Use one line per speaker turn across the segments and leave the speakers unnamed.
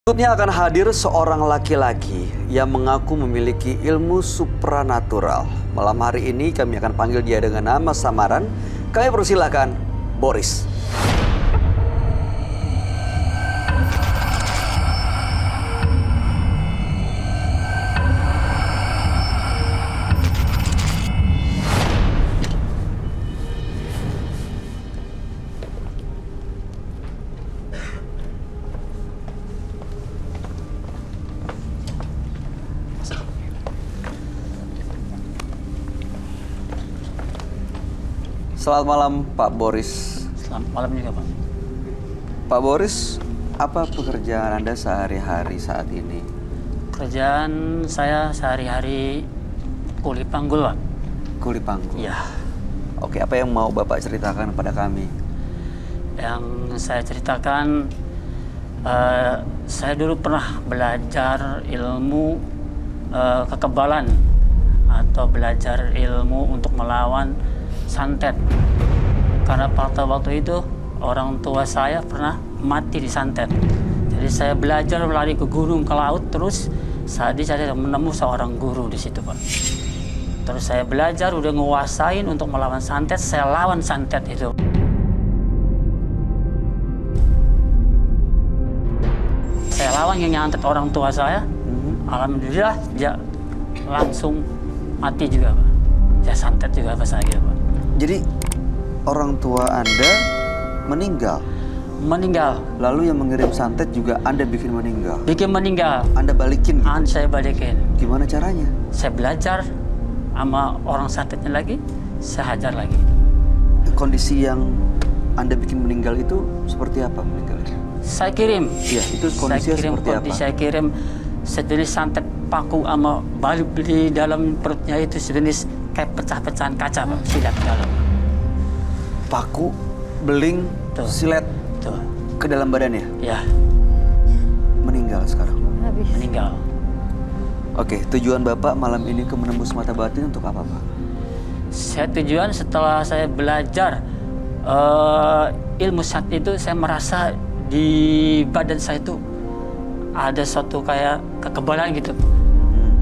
Berikutnya akan hadir seorang laki-laki yang mengaku memiliki ilmu supranatural. Malam hari ini kami akan panggil dia dengan nama samaran. Kami persilakan Boris. Selamat malam Pak Boris.
Selamat malam juga Pak.
Pak Boris, apa pekerjaan Anda sehari-hari saat ini?
Kerjaan saya sehari-hari kuli panggul Pak.
Kuli panggul?
Iya.
Oke, apa yang mau Bapak ceritakan pada kami?
Yang saya ceritakan, saya dulu pernah belajar ilmu kekebalan atau belajar ilmu untuk melawan santet. Karena pada waktu itu orang tua saya pernah mati di santet. Jadi saya belajar lari ke gunung, ke laut, terus saya menemu seorang guru di situ Pak. Terus saya belajar, udah nguasain untuk melawan santet, saya lawan santet itu. Saya lawan yang nyantet orang tua saya. Alhamdulillah dia langsung mati juga Pak. Ya santet juga apa saya Pak.
Jadi orang tua Anda meninggal?
Meninggal.
Lalu yang mengirim santet juga Anda bikin meninggal?
Bikin meninggal.
Anda balikin gitu?
Saya balikin.
Gimana caranya?
Saya belajar sama orang santetnya lagi, saya hajar lagi.
Kondisi yang Anda bikin meninggal itu seperti apa meninggalnya?
Saya kirim.
Iya, itu kondisinya seperti apa?
Saya kirim sejenis santet paku sama balik di dalam perutnya itu sejenis kayak pecah-pecahan kaca Pak, silat ke dalam.
Paku, beling,
Tuh.
silet
Tuh.
ke dalam badannya?
Ya,
Meninggal sekarang?
meninggal.
Oke, tujuan Bapak malam ini ke menembus mata batin untuk apa Pak?
Saya tujuan setelah saya belajar ilmu santet itu, saya merasa di badan saya itu ada suatu kayak kekebalan gitu.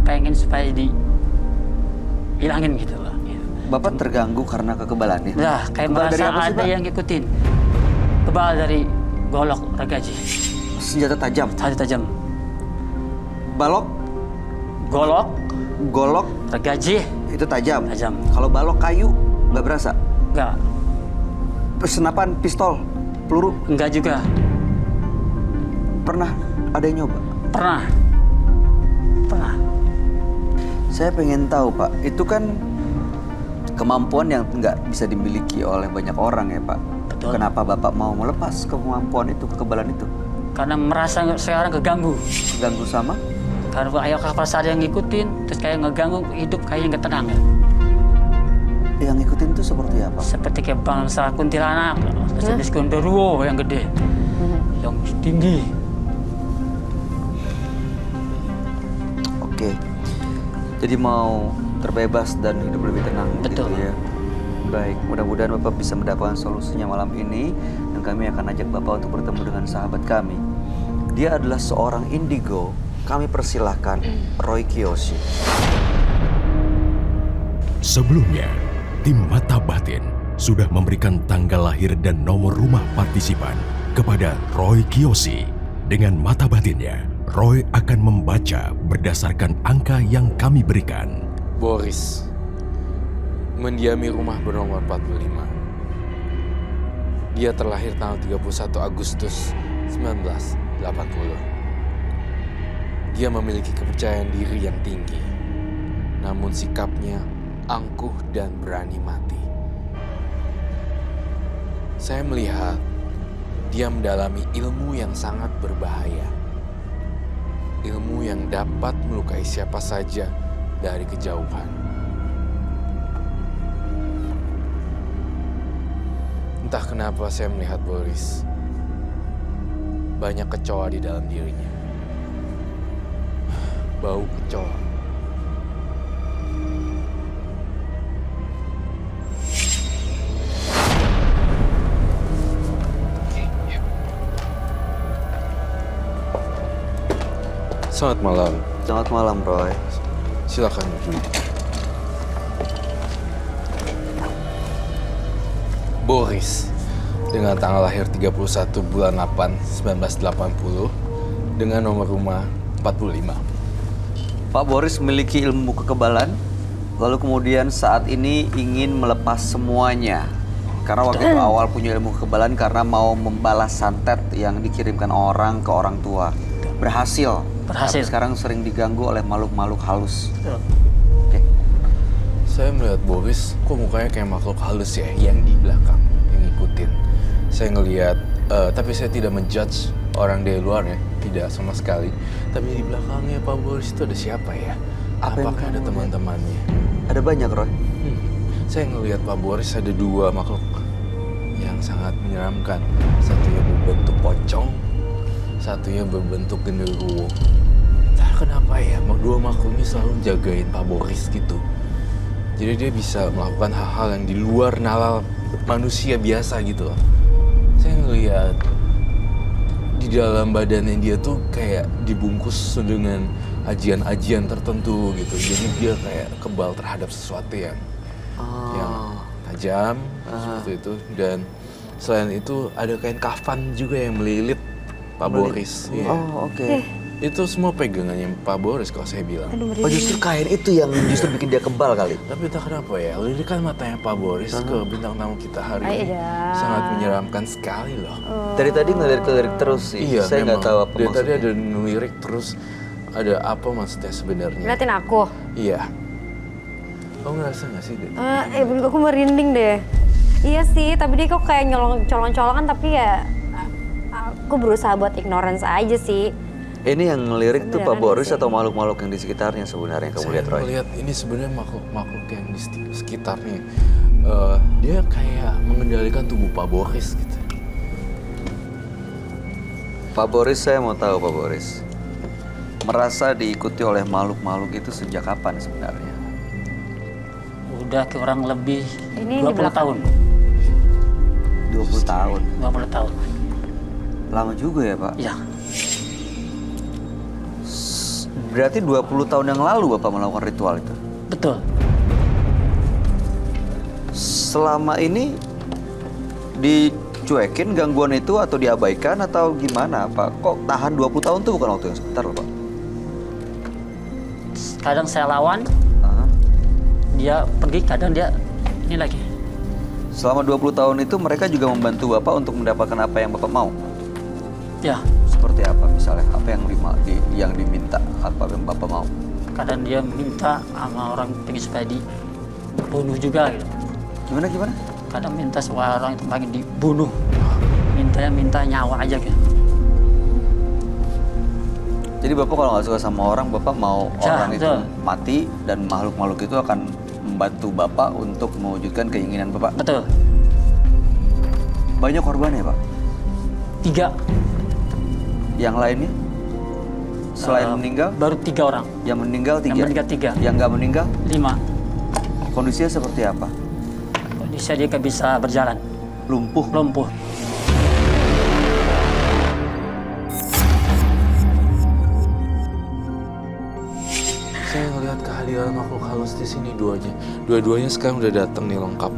Pengen supaya dihilangin gitu Pak.
Bapak terganggu karena kekebalannya?
Nah, kayak
Kebal dari
merasa
apa sih,
ada
Pak?
yang ngikutin. Kebal dari golok regaji.
Senjata tajam?
Tadi tajam.
Balok?
Golok,
Golok
regaji,
itu tajam?
tajam.
Kalau balok kayu nggak berasa?
Enggak,
Senapan pistol, peluru,
enggak juga.
pernah ada yang nyoba?
Pernah. Pernah.
Saya pengen tahu Pak, itu kan kemampuan yang nggak bisa dimiliki oleh banyak orang ya Pak.
Betul.
Kenapa Bapak mau melepas kemampuan itu, kekebalan itu?
Karena merasa sekarang keganggu.
Keganggu sama?
Karena ayo kapal saya yang ngikutin, terus kayak ngeganggu hidup kayaknya nggak tenang ya.
Yang ngikutin itu seperti apa?
Seperti kayak bangsa kuntilanak, terus jenis gondoruo yang gede, yang tinggi.
Oke, jadi mau terbebas dan hidup lebih tenang
Betul.
gitu ya. Baik, mudah-mudahan Bapak bisa mendapatkan solusinya malam ini. Dan kami akan ajak Bapak untuk bertemu dengan sahabat kami. Dia adalah seorang indigo. Kami persilahkan Roy Kiyoshi.
Sebelumnya, tim Mata Batin sudah memberikan tanggal lahir dan nomor rumah partisipan kepada Roy Kiyoshi. Dengan mata batinnya, Roy akan membaca berdasarkan angka yang kami berikan.
Boris mendiami rumah bernomor 45. Dia terlahir tanggal 31 Agustus 1980. Dia memiliki kepercayaan diri yang tinggi, namun sikapnya angkuh dan berani mati. Saya melihat dia mendalami ilmu yang sangat berbahaya. Ilmu yang dapat melukai siapa saja dari kejauhan. Entah kenapa saya melihat Boris banyak kecoa di dalam dirinya. Bau kecoa. Selamat malam.
Selamat malam, Roy.
Silakan duduk. Boris, dengan tanggal lahir 31 bulan 8 1980, dengan nomor rumah 45.
Pak Boris memiliki ilmu kekebalan, lalu kemudian saat ini ingin melepas semuanya. Karena waktu itu awal punya ilmu kekebalan karena mau membalas santet yang dikirimkan orang ke orang tua. Berhasil.
Berhasil.
Tapi sekarang sering diganggu oleh makhluk-makhluk halus.
Betul.
Oke.
Saya melihat Boris, kok mukanya kayak makhluk halus ya, yang di belakang, yang ngikutin. Saya ngelihat, tapi saya tidak menjudge orang dari luar ya, tidak sama sekali. Tapi di belakangnya Pak Boris itu ada siapa ya?
Apa yang
Apakah ada
kamu
teman-temannya?
Ada banyak, Roy.
Saya ngelihat Pak Boris ada dua makhluk yang sangat menyeramkan. Satunya berbentuk pocong, satunya berbentuk genderuwo. Entah kenapa ya, dua makhluk ini selalu jagain Pak Boris gitu. Jadi dia bisa melakukan hal-hal yang di luar nalar manusia biasa gitu loh. Saya ngelihat di dalam badannya dia tuh kayak dibungkus dengan ajian-ajian tertentu gitu. Jadi dia kayak kebal terhadap sesuatu yang tajam seperti itu. Dan selain itu ada kain kafan juga yang melilit Pak Boris. Iya.
Oh, oke.
Itu semua pegangannya Pak Boris kalau saya bilang.
Oh, justru kain itu yang justru bikin dia kebal kali.
Tapi entah kenapa ya, lirikan matanya Pak Boris ke bintang tamu kita hari ini sangat menyeramkan sekali loh.
Dari tadi ngelirik-ngelirik terus sih.
Iya,
Saya nggak
memang.
tahu apa
Dari
maksudnya.
tadi ada ngelirik terus, ada apa maksudnya sebenarnya?
Ngeliatin aku.
Iya. Kamu ngerasa nggak sih, Dek?
Aku merinding deh. Iya sih, tapi dia kok kayak colong-colongan tapi ya aku berusaha buat ignorance aja sih.
Ini yang ngelirik tuh Pak
Sebenarnya
Boris
sih.
atau makhluk-makhluk yang di sekitarnya sebenarnya yang kamu
Saya
lihat, Roy?
melihat ini sebenarnya makhluk-makhluk yang di sekitarnya. Dia kayak mengendalikan tubuh Pak Boris gitu.
Pak Boris, saya mau tahu Pak Boris. Merasa diikuti oleh makhluk-makhluk itu sejak kapan sebenarnya?
Udah kurang lebih
Ini di
20
belakang.
tahun.
20 tahun.
20 tahun.
Lama juga ya, Pak?
Iya.
Berarti 20 tahun yang lalu Bapak melakukan ritual itu?
Betul.
Selama ini dicuekin gangguan itu atau diabaikan atau gimana, Pak? Kok tahan 20 tahun tuh bukan waktu yang sebentar loh, Pak?
Kadang saya lawan,
Hah?
dia pergi, kadang dia ini lagi.
Selama 20 tahun itu mereka juga membantu Bapak untuk mendapatkan apa yang Bapak mau?
Ya,
Seperti apa misalnya? Apa yang diminta? Apa yang Bapak mau?
kadang dia minta sama orang pengen supaya dibunuh juga gitu.
Gimana?
Kadang minta supaya orang itu pengen dibunuh. Minta nyawa aja gitu.
Jadi Bapak kalau nggak suka sama orang, Bapak mau
Ya,
orang itu
betul.
mati dan makhluk-makhluk itu akan membantu Bapak untuk mewujudkan keinginan Bapak.
Betul.
Banyak korbannya, Pak?
3.
Yang lainnya? Selain meninggal?
Baru 3 orang.
Yang meninggal 3?
Yang meninggal 3.
Yang nggak meninggal?
5.
Kondisinya seperti apa?
Kondisi dia nggak bisa berjalan.
Lumpuh?
Lumpuh.
Saya ngelihat kehadiran makhluk halus di sini dua-duanya sekarang udah datang nih lengkap.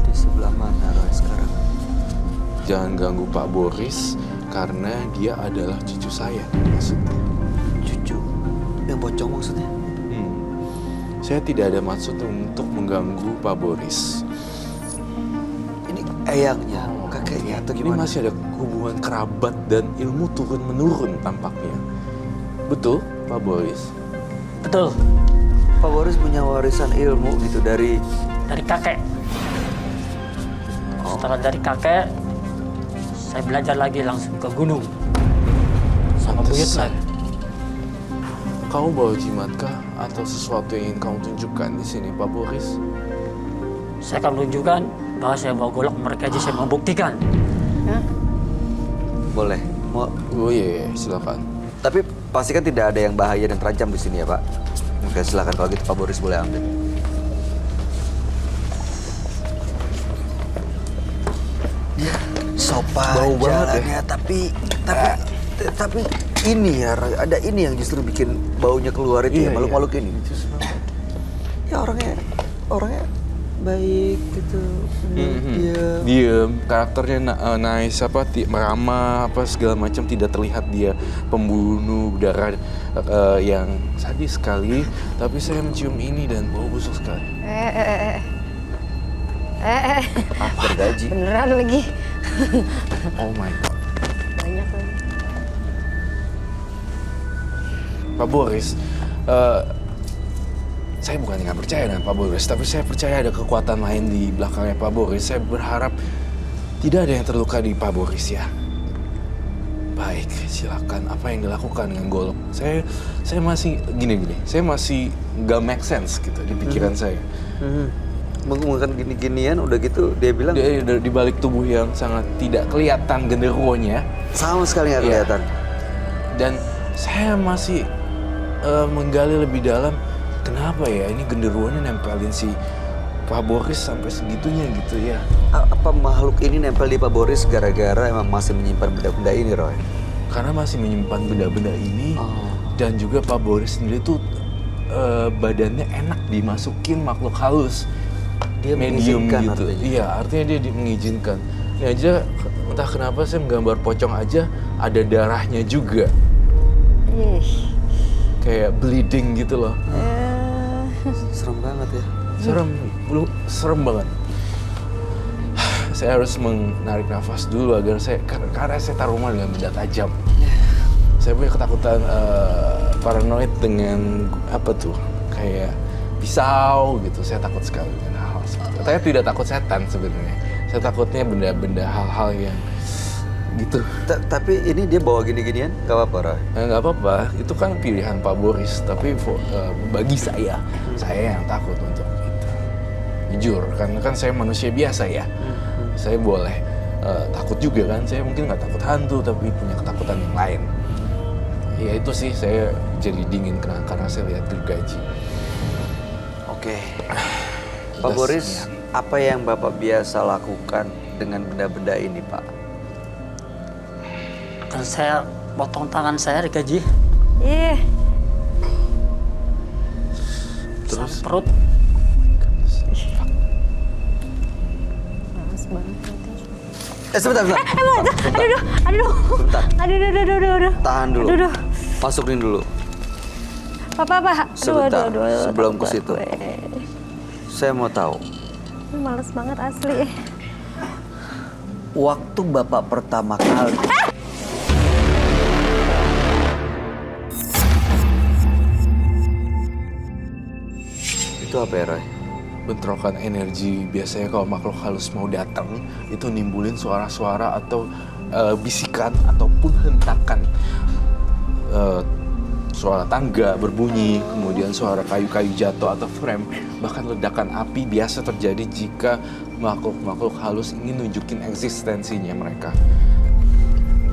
Di sebelah mana Roy sekarang?
Jangan ganggu Pak Boris karena dia adalah cucu saya maksudnya.
Cucu? Yang pocong maksudnya?
Saya tidak ada maksud untuk mengganggu Pak Boris.
Ini eyangnya, kakeknya atau
Ini
gimana?
masih ada hubungan kerabat dan ilmu turun menurun tampaknya. Betul, Pak Boris?
Betul.
Pak Boris punya warisan ilmu gitu dari...
Dari kakek. Setelah dari kakek, saya belajar lagi langsung ke gunung. Sama buyut
Pantesan.
lagi.
Kamu bawa jimatkah atau sesuatu yang ingin kamu tunjukkan di sini, Pak Boris?
Saya akan tunjukkan bahwa saya bawa golok, mereka aja saya mau buktikan.
Boleh.
Oh iya, silakan.
Tapi pastikan tidak ada yang bahaya dan terancam di sini ya, Pak. Oke, silakan kalau gitu Pak Boris boleh ambil. Ya, sopan
Bau banget ya.
jalannya, tapi ini ya, Roy, ada ini yang justru bikin baunya keluar itu ya, makhluk-makhluk ini. Ya orangnya baik gitu,
Diem, karakternya nice, ramah, segala macam, tidak terlihat dia pembunuh darah yang sadis sekali. Tapi saya mencium ini dan bau busuk sekali.
Bergaji.
Beneran lagi.
Oh my god.
Banyak lagi.
Pak Boris, saya bukan nggak percaya dengan Pak Boris, tapi saya percaya ada kekuatan lain di belakangnya Pak Boris. Saya berharap tidak ada yang terluka di Pak Boris ya. Baik, silakan. Apa yang dilakukan dengan golok? Saya masih gini. Saya masih nggak make sense gitu di pikiran saya.
Menggunakan gini-ginian udah gitu dia bilang
Dia di balik tubuh yang sangat tidak kelihatan genderuwonya.
sama sekali nggak
Iya.
kelihatan.
Dan saya masih menggali lebih dalam, kenapa ya ini genderuwonya nempelin si Pak Boris sampai segitunya gitu ya.
Apa makhluk ini nempel di Pak Boris gara-gara emang masih menyimpan benda-benda ini, Roy?
Karena masih menyimpan benda-benda ini, dan juga Pak Boris sendiri tuh badannya enak dimasukin makhluk halus.
Dia
Medium
mengizinkan
gitu.
artinya.
Iya, artinya dia mengizinkan. Ini aja entah kenapa saya menggambar pocong aja ada darahnya juga.
Ih.
Kayak bleeding gitu loh.
Serem banget ya.
Serem banget. Saya harus menarik nafas dulu karena saya trauma dengan benda tajam. Saya punya ketakutan paranoid dengan kayak pisau gitu. Saya takut sekali dengan hal seperti itu. Saya tidak takut setan sebenarnya. Saya takutnya benda-benda hal-hal yang gitu.
Tapi ini dia bawa gini-ginian, gak apa-apa, Roy?
Nggak apa-apa, itu kan pilihan Pak Boris. Tapi bagi saya yang takut untuk itu. Jujur, karena kan saya manusia biasa ya. Saya boleh takut juga kan. Saya mungkin nggak takut hantu, tapi punya ketakutan yang lain. Ya itu sih, saya jadi dingin karena saya lihat gergaji.
Oke. Pak Boris, apa yang Bapak biasa lakukan dengan benda-benda ini, Pak?
Kan saya potong tangan saya digaji.
Ih.
Terus perut.
Males banget.
Sebentar.
Aduh.
Sebentar.
Aduh.
Tahan dulu.
Aduh.
Masukin dulu.
Apa?
Sebentar, sebelum ke
takut
situ.
gue.
Saya mau tahu,
Males banget asli.
waktu Bapak pertama kali... Itu apa ya, Roy?
Bentrokan energi. Biasanya kalau makhluk halus mau datang, itu nimbulin suara-suara atau bisikan ataupun hentakan. Suara tangga berbunyi, kemudian suara kayu-kayu jatuh atau frame, bahkan ledakan api biasa terjadi jika makhluk-makhluk halus ingin nunjukin eksistensinya mereka.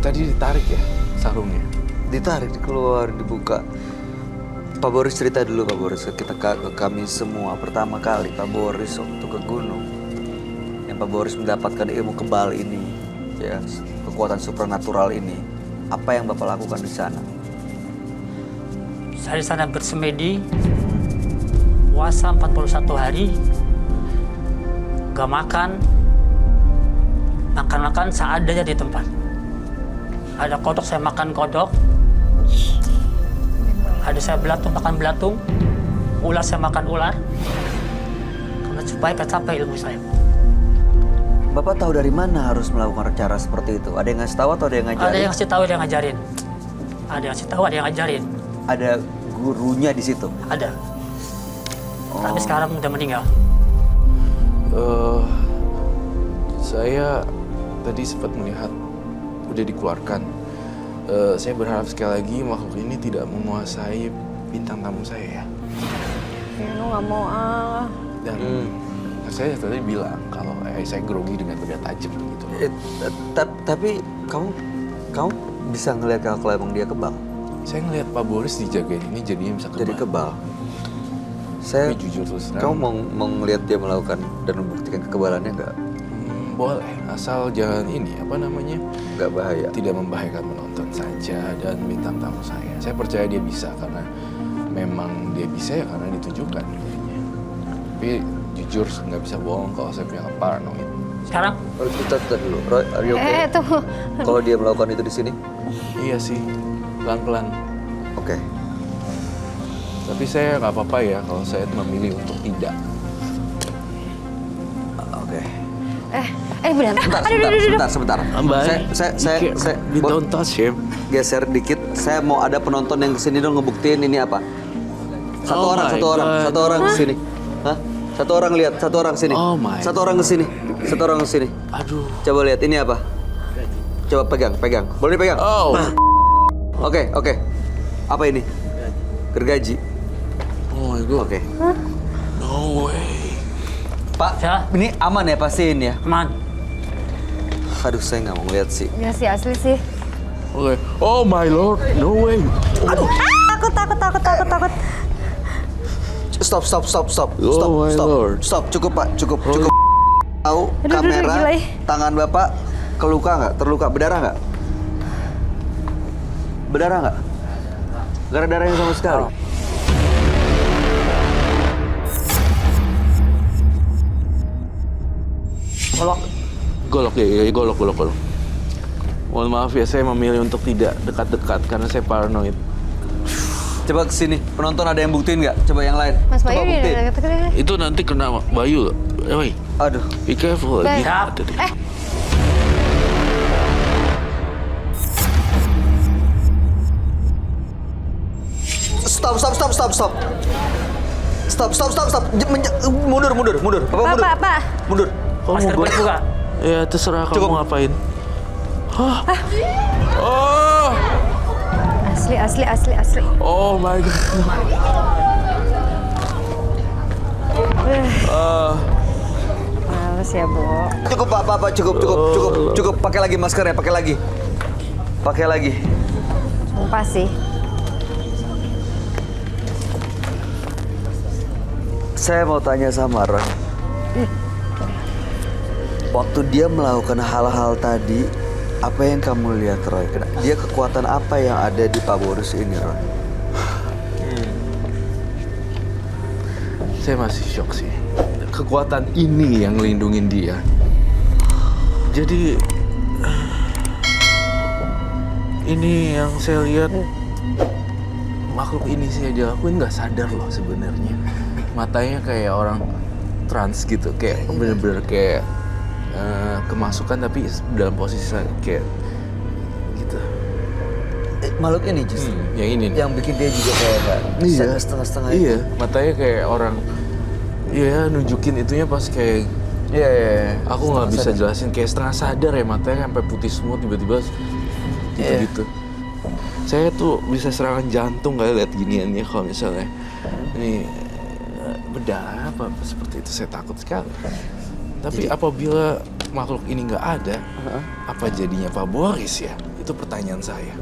Tadi ditarik ya sarungnya?
Ditarik, keluar, dibuka. Pak Boris cerita dulu, Pak Boris, ke kami semua. Pertama kali Pak Boris waktu ke gunung, yang Pak Boris mendapatkan ilmu kebal ini, ya, kekuatan supernatural ini. Apa yang Bapak lakukan di sana?
Saya di sana bersemedi, puasa 41 hari, gak makan seadanya di tempat. Ada kodok, saya makan kodok. Ada saya belatung, makan belatung. Ular, saya makan ular. Karena supaya kecapai ilmu saya.
Bapak tahu dari mana harus melakukan cara seperti itu? Ada yang ngasih tahu atau ada yang ngajarin?
Ada yang ngasih tahu, ada yang ngajarin. Ada yang ngasih tahu, ada yang ngajarin.
Ada gurunya di situ?
Ada. Tapi sekarang udah meninggal.
Saya tadi sempat melihat udah dikeluarkan. Saya berharap sekali lagi makhluk ini tidak menguasai bintang tamu saya ya.
Lu nggak mau ah.
Dan saya tadi bilang kalau saya grogi dengan benda tajam gitu.
Tapi kamu bisa ngelihat kalau emang dia kebal?
Saya ngelihat Pak Boris dijagain ini jadinya bisa kebal.
Jadi kebal. Saya
Tapi jujur terus terang,
kamu mau ngelihat dia melakukan dan membuktikan kekebalannya nggak?
boleh, asal jangan ini apa namanya,
Nggak bahaya.
tidak membahayakan penonton saja dan bintang tamu saya. Saya percaya dia bisa karena memang dia bisa ya karena ditunjukkan kayaknya. Tapi jujur nggak bisa bohong kalau saya punya paranoid.
Sekarang
Oh, kita dulu. Roy, are you okay?
Tunggu.
Kalau dia melakukan itu di sini?
Iya sih, pelan-pelan.
Oke.
Tapi saya nggak apa-apa ya kalau saya memilih untuk tidak.
Oke.
Bentar.
Sebentar. Saya
don't touch him.
geser dikit. Saya mau ada penonton yang kesini dong ngebuktiin ini apa.
Oh my God.
Satu orang kesini. Hah? Satu orang lihat, satu orang sini.
Oh my
Satu orang kesini, satu orang kesini.
Aduh.
Coba lihat ini apa? Coba pegang. Boleh dipegang?
Oh.
Oke. Apa ini? Gergaji.
Oh my God.
Oke.
No way.
Pak,
Ya.
ini aman ya pastiin ya?
aman.
Aduh, saya nggak mau lihat sih.
Ya sih asli sih.
Oke. Oh my lord. No way.
Takut.
Stop.
Oh my Lord.
Stop. Cukup Pak, cukup. Tahu
Aduh,
kamera,
gila ya.
tangan Bapak keluka nggak? Terluka, berdarah nggak? Berdarah nggak? Gak ada darahnya sama sekali.
Golok ya, golok. Mohon maaf ya, saya memilih untuk tidak dekat-dekat karena saya paranoid.
Coba kesini, penonton ada yang buktiin nggak? Coba yang lain.
Mas
Coba
Bayu
buktiin.
deket-deket.
Itu nanti kena Bayu loh. Woi,
Aduh.
be careful.
Baik.
Hati-hati.
Stop. Mundur. Bapak
Pak.
mundur.
Masker boleh buka.
Ya terserah kamu
Cukup.
ngapain. Hah? Oh,
Asli.
oh my God.
Males ya, Bu.
Cukup Pak, cukup. Pakai lagi maskernya, pakai lagi.
Sumpah sih.
Saya mau tanya sama Roy. Waktu dia melakukan hal-hal tadi, apa yang kamu lihat, Roy? Dia kekuatan apa yang ada di Pak Boris ini, Roy?
Saya masih shock sih. Kekuatan ini yang ngelindungin dia. Jadi ini yang saya lihat makhluk ini sih dia lakuin nggak sadar loh sebenarnya. Matanya kayak orang trans gitu, kayak bener-bener kayak kemasukan tapi dalam posisi kayak gitu.
Makhluk ini justru.
Yang ini nih.
Yang bikin dia juga kayak nggak setengah-setengah itu.
Iya, matanya kayak orang. Iya, nunjukin itunya pas kayak.
Iya.
Aku nggak bisa jelasin, kayak setengah sadar ya, matanya sampai putih semua tiba-tiba gitu-gitu. Saya tuh bisa serangan jantung kali lihat giniannya kalau misalnya ini bedah apa seperti itu, saya takut sekali. Tapi apabila makhluk ini nggak ada, apa jadinya Pak Boris ya? Itu pertanyaan saya.